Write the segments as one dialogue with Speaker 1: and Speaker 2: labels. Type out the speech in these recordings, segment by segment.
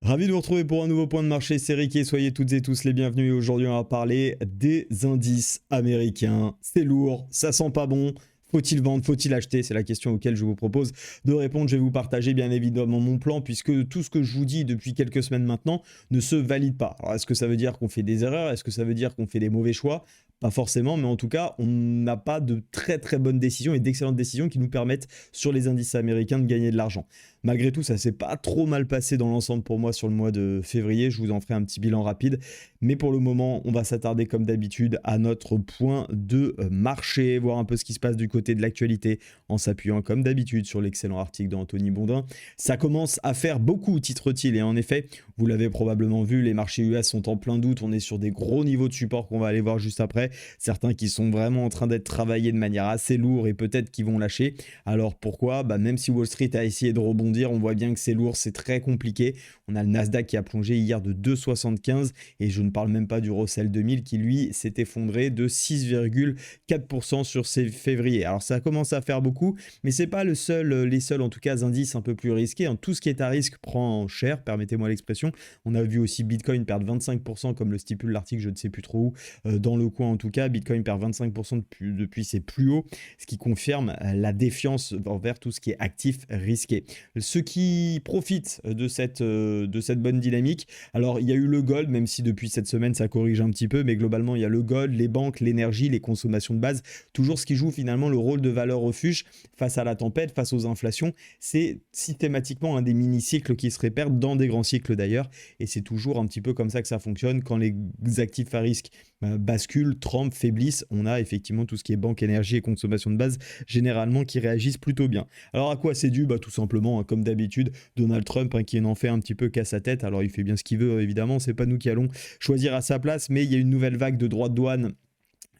Speaker 1: Ravi de vous retrouver pour un nouveau point de marché, c'est Ricky, soyez toutes et tous les bienvenus. Et aujourd'hui, on va parler des indices américains. C'est lourd, ça sent pas bon. Faut-il vendre, faut-il acheter? C'est la question auquel je vous propose de répondre. Je vais vous partager bien évidemment mon plan puisque tout ce que je vous dis depuis quelques semaines maintenant ne se valide pas. Alors est-ce que ça veut dire qu'on fait des erreurs? Est-ce que ça veut dire qu'on fait des mauvais choix? Pas forcément, mais en tout cas, on n'a pas de très bonnes décisions et d'excellentes décisions qui nous permettent sur les indices américains de gagner de l'argent. Malgré tout, ça s'est pas trop mal passé dans l'ensemble pour moi sur le mois de février. Je vous en ferai un petit bilan rapide. Mais pour le moment, on va s'attarder comme d'habitude à notre point de marché, voir un peu ce qui se passe du côté de l'actualité en s'appuyant comme d'habitude sur l'excellent article d'Anthony Bondin. Ça commence à faire beaucoup, titre-t-il. Et en effet, vous l'avez probablement vu, les marchés US sont en plein doute. On est sur des gros niveaux de support qu'on va aller voir juste après. Certains qui sont vraiment en train d'être travaillés de manière assez lourde et peut-être qu'ils vont lâcher. Alors pourquoi? Même si Wall Street a essayé de rebondir, on voit bien que c'est lourd, c'est très compliqué. On a le Nasdaq qui a plongé hier de 2,75 et je ne parle même pas du Russell 2000 qui lui s'est effondré de 6,4% sur ces février. Alors ça commence à faire beaucoup, mais c'est pas les seuls en tout cas indices un peu plus risqués. Tout ce qui est à risque prend cher, permettez-moi l'expression. On a vu aussi Bitcoin perdre 25% comme le stipule l'article, je ne sais plus trop où, dans le coin en tout cas. Bitcoin perd 25% depuis ses plus hauts, ce qui confirme la défiance envers tout ce qui est actif risqué. Ceux qui profitent de cette bonne dynamique, alors il y a eu le gold, même si depuis cette semaine ça corrige un petit peu, mais globalement il y a le gold, les banques, l'énergie, les consommations de base, toujours ce qui joue finalement le rôle de valeur refuge face à la tempête, face aux inflations. C'est systématiquement un des mini-cycles qui se répètent dans des grands cycles d'ailleurs, et c'est toujours un petit peu comme ça que ça fonctionne. Quand les actifs à risque basculent, trempent, faiblissent, on a effectivement tout ce qui est banque, énergie et consommation de base généralement qui réagissent plutôt bien. Alors à quoi c'est dû? Tout simplement, comme d'habitude, Donald Trump qui en fait un petit peu qu'à sa tête. Alors il fait bien ce qu'il veut, évidemment, c'est pas nous qui allons choisir à sa place, mais il y a une nouvelle vague de droits de douane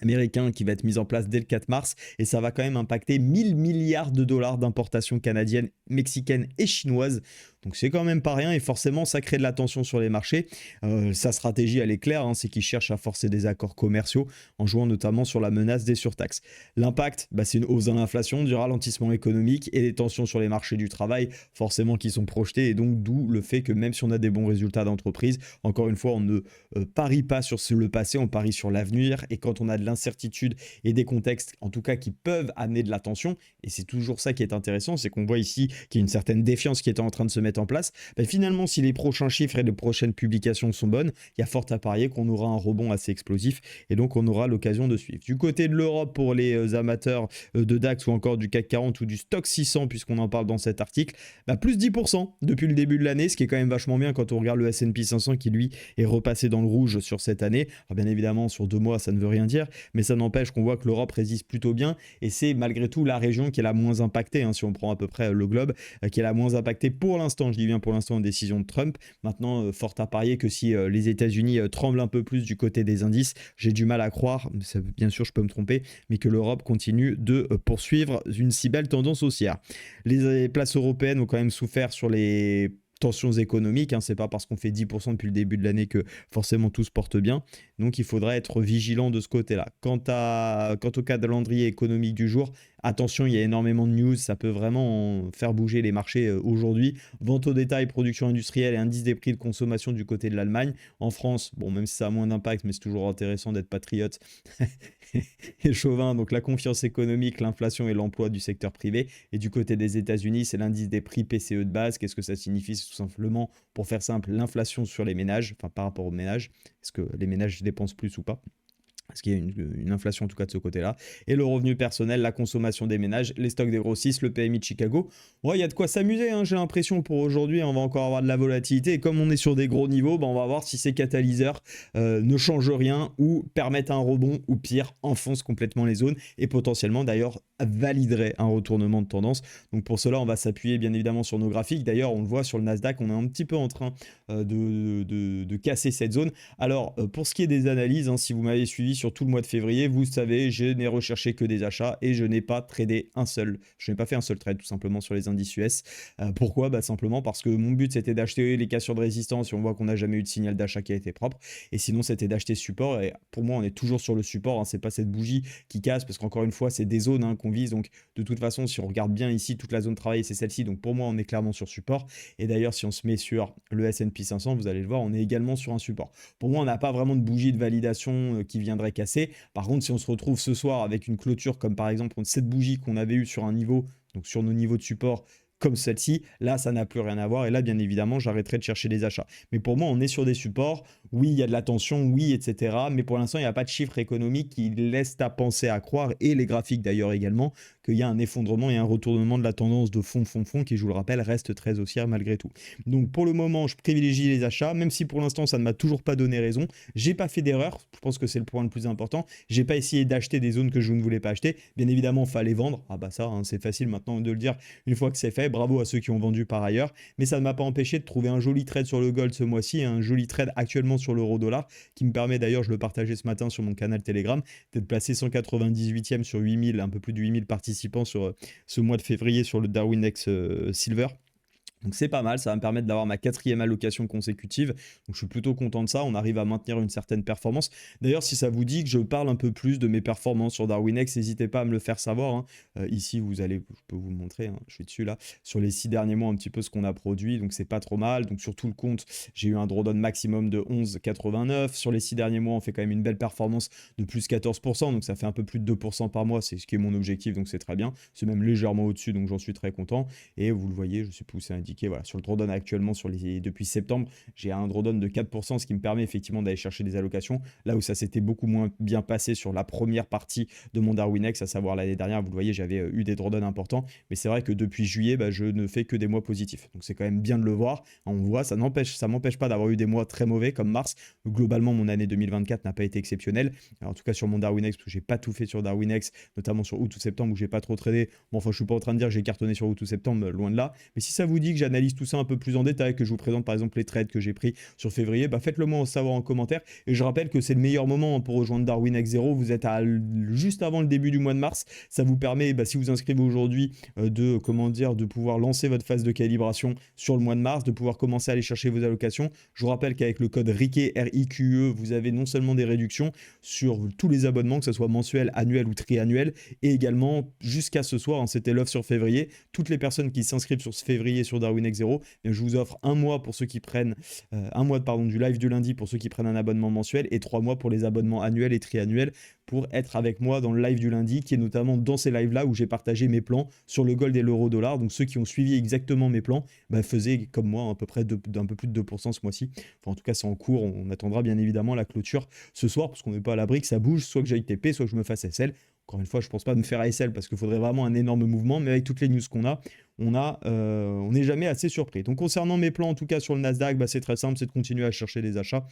Speaker 1: américain qui va être mise en place dès le 4 mars et ça va quand même impacter 1000 milliards de dollars d'importations canadiennes, mexicaines et chinoises. Donc c'est quand même pas rien et forcément ça crée de la tension sur les marchés. Sa stratégie elle est claire, c'est qu'il cherche à forcer des accords commerciaux en jouant notamment sur la menace des surtaxes. L'impact, c'est une hausse de l'inflation, du ralentissement économique et des tensions sur les marchés du travail forcément qui sont projetées et donc d'où le fait que même si on a des bons résultats d'entreprise, encore une fois on ne parie pas sur le passé, on parie sur l'avenir et quand on a de l'incertitude et des contextes en tout cas qui peuvent amener de la tension et c'est toujours ça qui est intéressant, c'est qu'on voit ici qu'il y a une certaine défiance qui est en train de se mettre en place. Finalement, si les prochains chiffres et les prochaines publications sont bonnes, il y a fort à parier qu'on aura un rebond assez explosif et donc on aura l'occasion de suivre. Du côté de l'Europe, pour les amateurs de DAX ou encore du CAC 40 ou du Stock 600, puisqu'on en parle dans cet article, plus 10% depuis le début de l'année, ce qui est quand même vachement bien quand on regarde le S&P 500 qui lui est repassé dans le rouge sur cette année. Alors bien évidemment, sur 2 mois, ça ne veut rien dire, mais ça n'empêche qu'on voit que l'Europe résiste plutôt bien et c'est malgré tout la région qui est la moins impactée, si on prend à peu près le globe, qui est la moins impactée pour l'instant, je dis bien pour l'instant, en décision de Trump. Maintenant, fort à parier que si les États-Unis tremblent un peu plus du côté des indices, j'ai du mal à croire, bien sûr je peux me tromper, mais que l'Europe continue de poursuivre une si belle tendance haussière. Les places européennes ont quand même souffert sur les tensions économiques, c'est pas parce qu'on fait 10% depuis le début de l'année que forcément tout se porte bien, donc il faudra être vigilant de ce côté-là. Quant au calendrier économique du jour, attention, il y a énormément de news, ça peut vraiment faire bouger les marchés aujourd'hui. Vente au détail, production industrielle et indice des prix de consommation du côté de l'Allemagne. En France, même si ça a moins d'impact, mais c'est toujours intéressant d'être patriote et chauvin, donc la confiance économique, l'inflation et l'emploi du secteur privé. Et du côté des États-Unis, c'est l'indice des prix PCE de base. Qu'est-ce que ça signifie? C'est tout simplement, pour faire simple, l'inflation sur les ménages, par rapport aux ménages. Est-ce que les ménages dépensent plus ou pas? Parce qu'il y a une inflation en tout cas de ce côté-là. Et le revenu personnel, la consommation des ménages, les stocks des grossistes, le PMI de Chicago. Il y a de quoi s'amuser, j'ai l'impression pour aujourd'hui. On va encore avoir de la volatilité. Et comme on est sur des gros niveaux, on va voir si ces catalyseurs ne changent rien ou permettent un rebond ou pire, enfoncent complètement les zones et potentiellement d'ailleurs valideraient un retournement de tendance. Donc pour cela, on va s'appuyer bien évidemment sur nos graphiques. D'ailleurs, on le voit sur le Nasdaq, on est un petit peu en train de casser cette zone. Alors, pour ce qui est des analyses, si vous m'avez suivi depuis sur tout le mois de février, vous savez, je n'ai recherché que des achats et je n'ai pas tradé un seul. Je n'ai pas fait un seul trade tout simplement sur les indices US. Pourquoi? Simplement parce que mon but c'était d'acheter les cassures de résistance et on voit qu'on n'a jamais eu de signal d'achat qui a été propre. Et sinon c'était d'acheter support. Et pour moi on est toujours sur le support. C'est pas cette bougie qui casse parce qu'encore une fois c'est des zones qu'on vise. Donc de toute façon si on regarde bien ici toute la zone travaillée c'est celle-ci. Donc pour moi on est clairement sur support. Et d'ailleurs si on se met sur le S&P 500 vous allez le voir on est également sur un support. Pour moi on n'a pas vraiment de bougie de validation qui viendrait casser. Par contre si on se retrouve ce soir avec une clôture comme par exemple cette bougie qu'on avait eue sur un niveau, donc sur nos niveaux de support comme celle-ci, là ça n'a plus rien à voir et là bien évidemment j'arrêterai de chercher les achats. Mais pour moi on est sur des supports, oui il y a de la tension, oui etc. Mais pour l'instant il n'y a pas de chiffres économiques qui laissent à penser à croire, et les graphiques d'ailleurs également, qu'il y a un effondrement et un retournement de la tendance de fond qui, je vous le rappelle, reste très haussière malgré tout. Donc pour le moment je privilégie les achats, même si pour l'instant ça ne m'a toujours pas donné raison. J'ai pas fait d'erreur, je pense que c'est le point le plus important. J'ai pas essayé d'acheter des zones que je ne voulais pas acheter. Bien évidemment il fallait vendre, ça c'est facile maintenant de le dire une fois que c'est fait. Bravo à ceux qui ont vendu par ailleurs, mais ça ne m'a pas empêché de trouver un joli trade sur le gold ce mois-ci, un joli trade actuellement sur l'euro-dollar, qui me permet d'ailleurs, je le partageais ce matin sur mon canal Telegram, d'être placé 198e sur 8000, un peu plus de 8000 participants sur ce mois de février sur le Darwinex Silver. Donc c'est pas mal, ça va me permettre d'avoir ma 4e allocation consécutive. Donc je suis plutôt content de ça, on arrive à maintenir une certaine performance. D'ailleurs si ça vous dit que je parle un peu plus de mes performances sur Darwinex, n'hésitez pas à me le faire savoir. Ici vous allez, je peux vous le montrer, je suis dessus là, sur les 6 derniers mois un petit peu ce qu'on a produit, donc c'est pas trop mal. Donc sur tout le compte, j'ai eu un drawdown maximum de 11,89. Sur les 6 derniers mois, on fait quand même une belle performance de plus 14%, donc ça fait un peu plus de 2% par mois, c'est ce qui est mon objectif, donc c'est très bien. C'est même légèrement au-dessus, donc j'en suis très content. Et vous le voyez, je sais plus où c'est indiqué. Voilà, sur le drawdown actuellement depuis septembre, j'ai un drawdown de 4%, ce qui me permet effectivement d'aller chercher des allocations. Là où ça s'était beaucoup moins bien passé sur la première partie de mon Darwinex, à savoir l'année dernière, vous le voyez, j'avais eu des drawdowns importants. Mais c'est vrai que depuis juillet, je ne fais que des mois positifs. Donc c'est quand même bien de le voir. On voit, ça m'empêche pas d'avoir eu des mois très mauvais comme mars. Globalement, mon année 2024 n'a pas été exceptionnelle. Alors, en tout cas sur mon Darwinex, parce que j'ai pas tout fait sur Darwinex, notamment sur août ou septembre où j'ai pas trop tradé. Bon, enfin, je suis pas en train de dire que j'ai cartonné sur août ou septembre, loin de là. Mais si ça vous dit que j'analyse tout ça un peu plus en détail, que je vous présente par exemple les trades que j'ai pris sur février, faites-le moi en savoir en commentaire. Et je rappelle que c'est le meilleur moment pour rejoindre Darwinex 0. Vous êtes juste avant le début du mois de mars. Ça vous permet, si vous inscrivez aujourd'hui, de pouvoir lancer votre phase de calibration sur le mois de mars, de pouvoir commencer à aller chercher vos allocations. Je vous rappelle qu'avec le code RIQUE, R-I-Q-E, vous avez non seulement des réductions sur tous les abonnements, que ce soit mensuel, annuel ou triannuel, et également jusqu'à ce soir, c'était l'offre sur février, toutes les personnes qui s'inscrivent sur ce février sur Darwinex 0, je vous offre un mois pour ceux qui prennent du live du lundi pour ceux qui prennent un abonnement mensuel, et 3 mois pour les abonnements annuels et triannuels pour être avec moi dans le live du lundi, qui est notamment dans ces lives là où j'ai partagé mes plans sur le gold et l'euro-dollar. Donc ceux qui ont suivi exactement mes plans faisaient comme moi à peu près d'un peu plus de 2% ce mois-ci. Enfin, en tout cas c'est en cours, on attendra bien évidemment la clôture ce soir parce qu'on n'est pas à l'abri que ça bouge, soit que j'aille TP, soit que je me fasse SL. Encore une fois, je ne pense pas me faire ASL parce qu'il faudrait vraiment un énorme mouvement, mais avec toutes les news qu'on a, on n'est jamais assez surpris. Donc concernant mes plans, en tout cas sur le Nasdaq, c'est très simple, c'est de continuer à chercher des achats.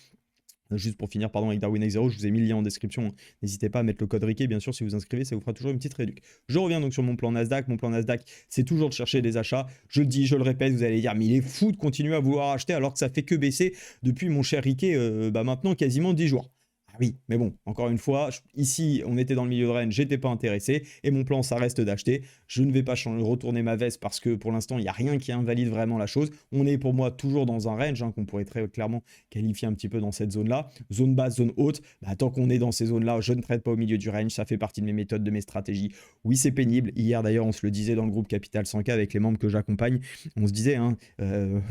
Speaker 1: Juste pour finir, avec Darwinex 0, je vous ai mis le lien en description. N'hésitez pas à mettre le code RIQUE, bien sûr, si vous inscrivez, ça vous fera toujours une petite réduction. Je reviens donc sur mon plan Nasdaq. Mon plan Nasdaq, c'est toujours de chercher des achats. Je le dis, je le répète, vous allez dire, mais il est fou de continuer à vouloir acheter alors que ça fait que baisser depuis mon cher RIQUE, maintenant quasiment 10 jours. Ah oui, mais bon, encore une fois, ici, on était dans le milieu de range, j'étais pas intéressé, et mon plan, ça reste d'acheter. Je ne vais pas retourner ma veste parce que pour l'instant, il n'y a rien qui invalide vraiment la chose. On est pour moi toujours dans un range qu'on pourrait très clairement qualifier un petit peu dans cette zone-là. Zone basse, zone haute, tant qu'on est dans ces zones-là, je ne trade pas au milieu du range, ça fait partie de mes méthodes, de mes stratégies. Oui, c'est pénible. Hier, d'ailleurs, on se le disait dans le groupe Capital 100K avec les membres que j'accompagne. On se disait,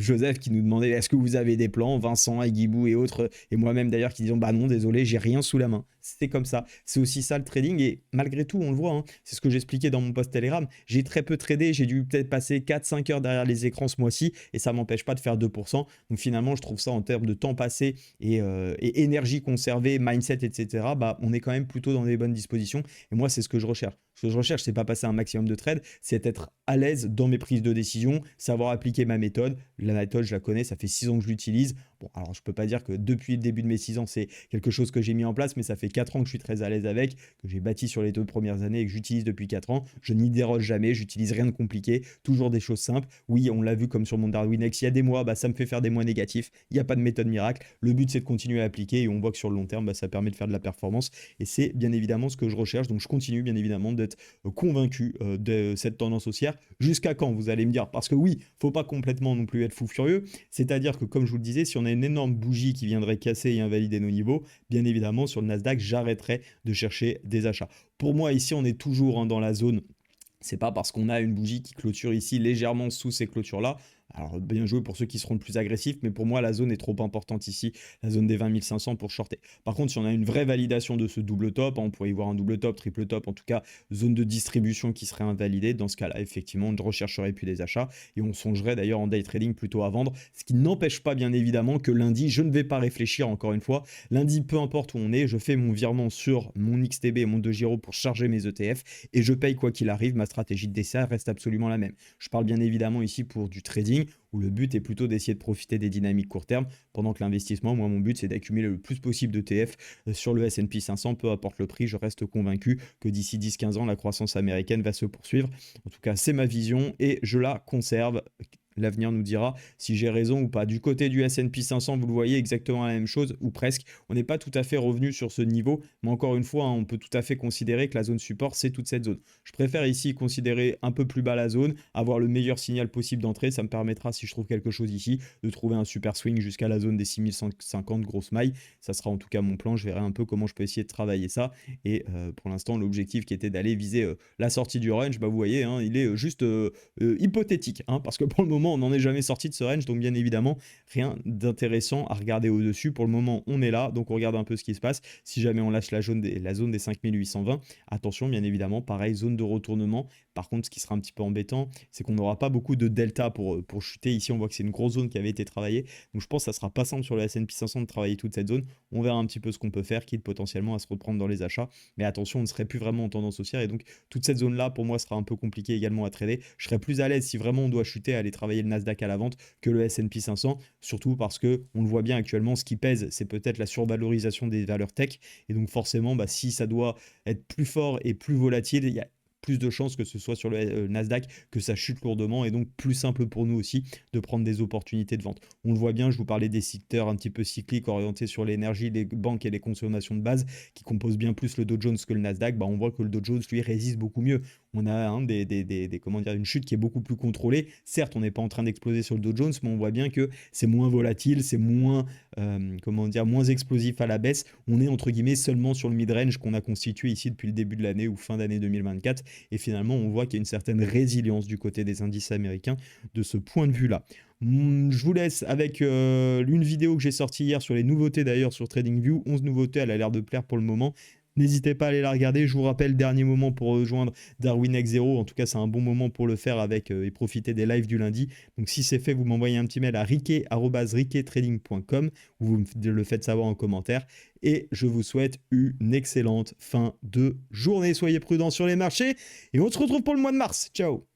Speaker 1: Joseph qui nous demandait, est-ce que vous avez des plans, Vincent, Guibou et autres, et moi-même d'ailleurs qui disaient, non, désolé, j'ai rien sous la main. C'est comme ça. C'est aussi ça le trading et malgré tout, on le voit, c'est ce que j'expliquais dans mon post Telegram. J'ai très peu tradé, j'ai dû peut-être passer 4-5 heures derrière les écrans ce mois-ci et ça m'empêche pas de faire 2%. Donc finalement, je trouve ça en termes de temps passé et énergie conservée, mindset, etc. On est quand même plutôt dans des bonnes dispositions et moi, c'est ce que je recherche. Ce que je recherche, c'est pas passer un maximum de trades, c'est être à l'aise dans mes prises de décision, savoir appliquer ma méthode. La méthode, je la connais, ça fait 6 ans que je l'utilise. Bon, alors je peux pas dire que depuis le début de mes 6 ans, c'est quelque chose que j'ai mis en place, mais ça fait 4 ans que je suis très à l'aise avec, que j'ai bâti sur les 2 premières années et que j'utilise depuis 4 ans. Je n'y déroge jamais, j'utilise rien de compliqué, toujours des choses simples. Oui, on l'a vu comme sur mon Darwinex, il y a des mois, ça me fait faire des mois négatifs. Il n'y a pas de méthode miracle. Le but, c'est de continuer à appliquer et on voit que sur le long terme, ça permet de faire de la performance. Et c'est bien évidemment ce que je recherche. Donc, je continue bien évidemment d'être convaincu de cette tendance haussière. Jusqu'à quand, vous allez me dire? Parce que oui, faut pas complètement non plus être fou furieux. C'est-à-dire que, comme je vous le disais, si on a une énorme bougie qui viendrait casser et invalider nos niveaux, bien évidemment, sur le Nasdaq, j'arrêterai de chercher des achats. Pour moi, ici, on est toujours dans la zone. C'est pas parce qu'on a une bougie qui clôture ici légèrement sous ces clôtures-là. Alors, bien joué pour ceux qui seront le plus agressifs, mais pour moi, la zone est trop importante ici, la zone des 20 500 pour shorter. Par contre, si on a une vraie validation de ce double top, on pourrait y voir un double top, triple top, en tout cas, zone de distribution qui serait invalidée. Dans ce cas-là, effectivement, on ne rechercherait plus des achats et on songerait d'ailleurs en day trading plutôt à vendre, ce qui n'empêche pas, bien évidemment, que lundi, je ne vais pas réfléchir encore une fois. Lundi, peu importe où on est, je fais mon virement sur mon XTB et mon DeGiro pour charger mes ETF et je paye quoi qu'il arrive. Ma stratégie de DCA reste absolument la même. Je parle bien évidemment ici pour du trading, où le but est plutôt d'essayer de profiter des dynamiques court terme, pendant que l'investissement, moi, mon but, c'est d'accumuler le plus possible d'ETF sur le S&P 500, peu importe le prix. Je reste convaincu que d'ici 10-15 ans, la croissance américaine va se poursuivre. En tout cas, c'est ma vision et je la conserve. L'avenir nous dira si j'ai raison ou pas. Du côté du S&P 500, vous le voyez, exactement la même chose, ou presque. On n'est pas tout à fait revenu sur ce niveau, mais encore une fois, on peut tout à fait considérer que la zone support, c'est toute cette zone. Je préfère ici considérer un peu plus bas la zone, avoir le meilleur signal possible d'entrée. Ça me permettra, si je trouve quelque chose ici, de trouver un super swing jusqu'à la zone des 6150 grosse maille. Ça sera en tout cas mon plan. Je verrai un peu comment je peux essayer de travailler ça. Et pour l'instant, l'objectif qui était d'aller viser la sortie du range, vous voyez, il est juste hypothétique, parce que pour le moment, on n'en est jamais sorti de ce range, donc bien évidemment, rien d'intéressant à regarder au-dessus. Pour le moment, on est là, donc on regarde un peu ce qui se passe. Si jamais on lâche la zone des 5820, attention, bien évidemment, pareil, zone de retournement. Par contre, ce qui sera un petit peu embêtant, c'est qu'on n'aura pas beaucoup de delta pour chuter. Ici, on voit que c'est une grosse zone qui avait été travaillée, donc je pense que ça sera pas simple sur le S&P 500 de travailler toute cette zone. On verra un petit peu ce qu'on peut faire, quitte potentiellement à se reprendre dans les achats, mais attention, on ne serait plus vraiment en tendance haussière, et donc toute cette zone-là, pour moi, sera un peu compliquée également à trader. Je serais plus à l'aise si vraiment on doit chuter, à aller travailler le Nasdaq à la vente que le S&P 500, surtout parce que on le voit bien actuellement, ce qui pèse, c'est peut-être la survalorisation des valeurs tech, et donc forcément, si ça doit être plus fort et plus volatile, il y a plus de chances que ce soit sur le Nasdaq que ça chute lourdement, et donc plus simple pour nous aussi de prendre des opportunités de vente. On le voit bien, je vous parlais des secteurs un petit peu cycliques orientés sur l'énergie, les banques et les consommations de base qui composent bien plus le Dow Jones que le Nasdaq. On voit que le Dow Jones lui résiste beaucoup mieux. On a une chute qui est beaucoup plus contrôlée. Certes, on n'est pas en train d'exploser sur le Dow Jones, mais on voit bien que c'est moins volatile, c'est moins moins explosif à la baisse. On est entre guillemets seulement sur le mid-range qu'on a constitué ici depuis le début de l'année ou fin d'année 2024. Et finalement, on voit qu'il y a une certaine résilience du côté des indices américains de ce point de vue-là. Je vous laisse avec une vidéo que j'ai sortie hier sur les nouveautés d'ailleurs sur TradingView. 11 nouveautés, elle a l'air de plaire pour le moment. N'hésitez pas à aller la regarder. Je vous rappelle, dernier moment pour rejoindre Darwinex 0. En tout cas, c'est un bon moment pour le faire et profiter des lives du lundi. Donc, si c'est fait, vous m'envoyez un petit mail à riquet@riquettrading.com ou vous me le faites savoir en commentaire. Et je vous souhaite une excellente fin de journée. Soyez prudents sur les marchés et on se retrouve pour le mois de mars. Ciao!